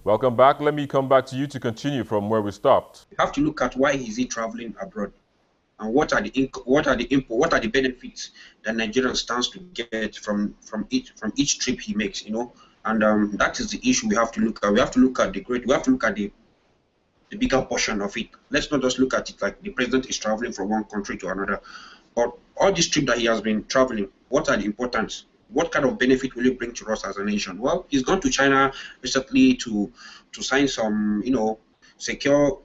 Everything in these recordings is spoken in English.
Welcome back. Let me come back to you to continue from where we stopped. You have to look at why is he traveling abroad, and what are the benefits that Nigeria stands to get from each trip he makes. And that is the issue we have to look at. We have to look at the bigger portion of it. Let's not just look at it like the president is traveling from one country to another. But all this trip that he has been traveling, what are the importance? What kind of benefit will it bring to us as a nation? Well, he's gone to China recently to sign some, secure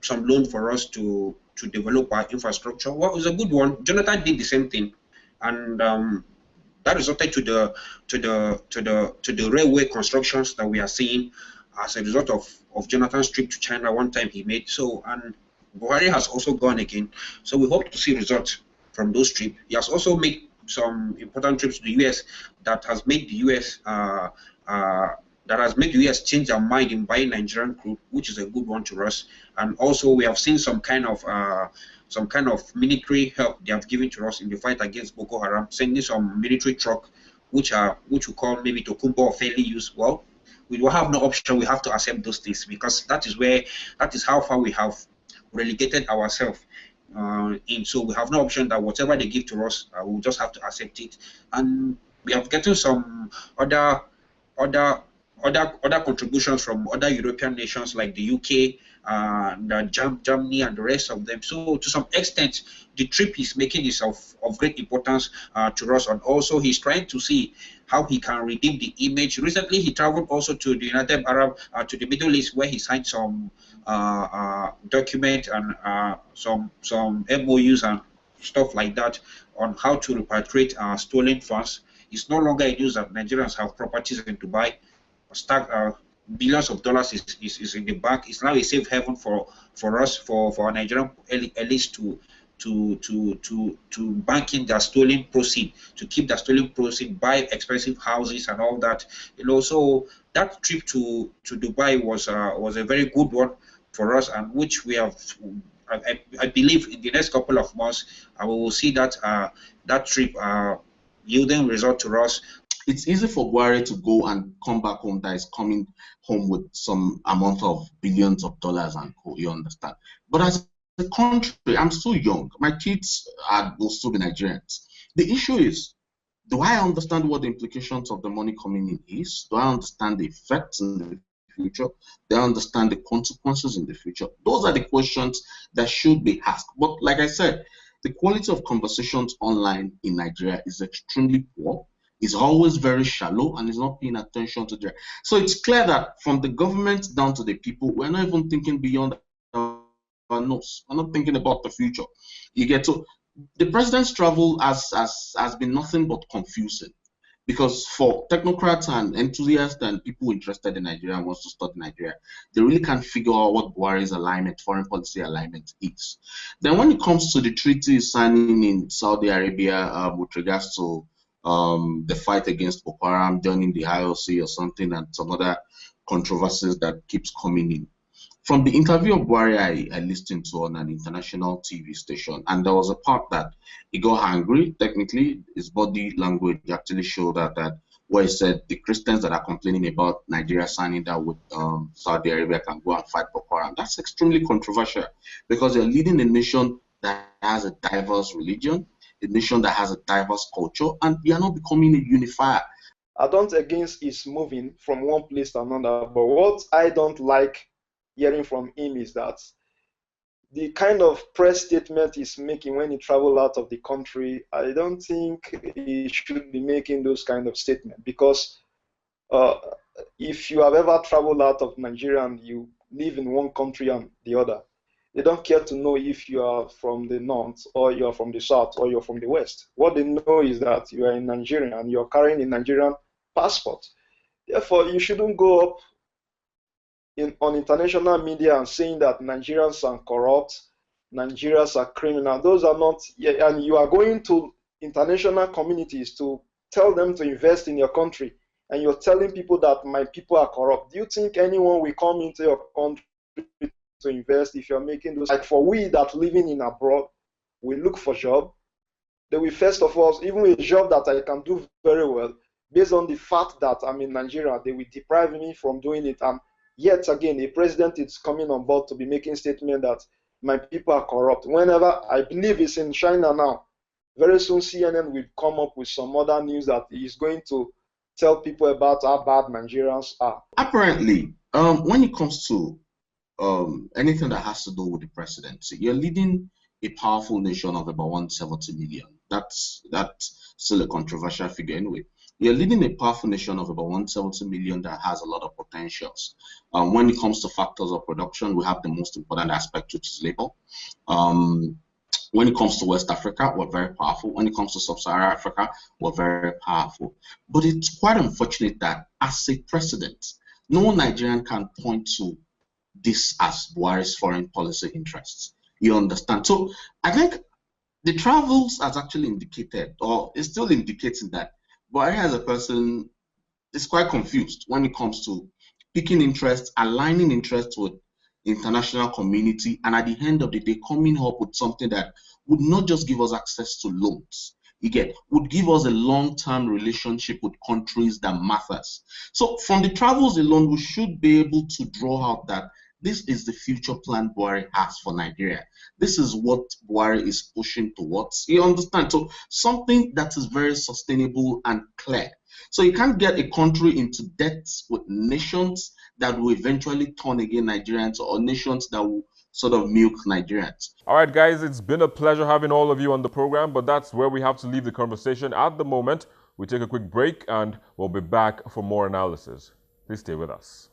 some loan for us to develop our infrastructure. Well, it's a good one. Jonathan did the same thing, and that resulted to the railway constructions that we are seeing as a result of Jonathan's trip to China one time he made. So, and Buhari has also gone again. So we hope to see results from those trips. He has also made some important trips to the US that has made the US change their mind in buying Nigerian crude, which is a good one to us. And also we have seen some kind of military help they have given to us in the fight against Boko Haram, sending some military truck, which we call maybe Tokumbo or fairly used. Well, we will have no option. We have to accept those things because that is how far we have relegated ourselves. So we have no option that whatever they give to us, we'll just have to accept it. And we have gotten some other contributions from other European nations like the UK, Germany, and the rest of them. So to some extent, the trip he's making is of great importance to us, and also he's trying to see how he can redeem the image. Recently, he traveled also to the United Arab, to the Middle East, where he signed some document and some MOUs and stuff like that on how to repatriate stolen funds. It's no longer a news that Nigerians have properties in Dubai. Billions of dollars is in the bank. It's now a safe haven for us, for our Nigerian elites to bank in their stolen proceed, to keep their stolen proceed, buy expensive houses and all that. So that trip to Dubai was a very good one for us, and which we have. I believe in the next couple of months, we will see that trip yielding result to us. It's easy for Buhari to go and come back home, that is coming home with some amount of billions of dollars and you understand. But as a country, I'm so young. My kids will still be Nigerians. The issue is, do I understand what the implications of the money coming in is? Do I understand the effects in the future? Do I understand the consequences in the future? Those are the questions that should be asked. But like I said, the quality of conversations online in Nigeria is extremely poor. Is always very shallow and is not paying attention to that. So it's clear that from the government down to the people, we're not even thinking beyond our nose. We're not thinking about the future. You get to the president's travel has been nothing but confusing, because for technocrats and enthusiasts and people interested in Nigeria and wants to study Nigeria, they really can't figure out what Buhari's alignment, foreign policy alignment is. Then when it comes to the treaty signing in Saudi Arabia with regards to the fight against Boko Haram, joining the IOC or something, and some other controversies that keeps coming in. From the interview of Buhari I listened to on an international TV station, and there was a part that he got angry. Technically, his body language actually showed that where he said the Christians that are complaining about Nigeria signing that with Saudi Arabia can go and fight Boko Haram. That's extremely controversial, because you're leading a nation that has a diverse religion, a nation that has a diverse culture, and we are not becoming a unifier. I don't against his moving from one place to another, but what I don't like hearing from him is that the kind of press statement he's making when he travels out of the country, I don't think he should be making those kind of statements, because if you have ever traveled out of Nigeria and you live in one country and the other, they don't care to know if you are from the north or you are from the south or you're from the west. What they know is that you are in Nigeria and you're carrying a Nigerian passport. Therefore, you shouldn't go up on international media and saying that Nigerians are corrupt, Nigerians are criminal. Those are not, and you are going to international communities to tell them to invest in your country, and you're telling people that my people are corrupt. Do you think anyone will come into your country to invest if you're making those? Like for we that living in abroad, we look for job. They will first of all, even a job that I can do very well, based on the fact that I'm in Nigeria, they will deprive me from doing it. And yet again, a president is coming on board to be making statement that my people are corrupt. Whenever, I believe it's in China now, very soon CNN will come up with some other news that is going to tell people about how bad Nigerians are. Apparently, when it comes to anything that has to do with the presidency, you're leading a powerful nation of about 170 million. That's still a controversial figure anyway. You're leading a powerful nation of about 170 million that has a lot of potentials. When it comes to factors of production, we have the most important aspect, which is labor. When it comes to West Africa, we're very powerful. When it comes to Sub-Saharan Africa, we're very powerful. But it's quite unfortunate that as a president, no Nigerian can point to this as Buhari's foreign policy interests. You understand? So I think the travels has actually indicated, or is still indicating, that Buhari as a person is quite confused when it comes to picking interests, aligning interests with international community, and at the end of the day coming up with something that would not just give us access to loans, would give us a long-term relationship with countries that matters. So from the travels alone, we should be able to draw out that this is the future plan Buhari has for Nigeria. This is what Buhari is pushing towards. You understand? So something that is very sustainable and clear. So you can't get a country into debt with nations that will eventually turn against Nigerians, or nations that will sort of milk Nigerians. All right, guys, it's been a pleasure having all of you on the program, but that's where we have to leave the conversation at the moment. We take a quick break and we'll be back for more analysis. Please stay with us.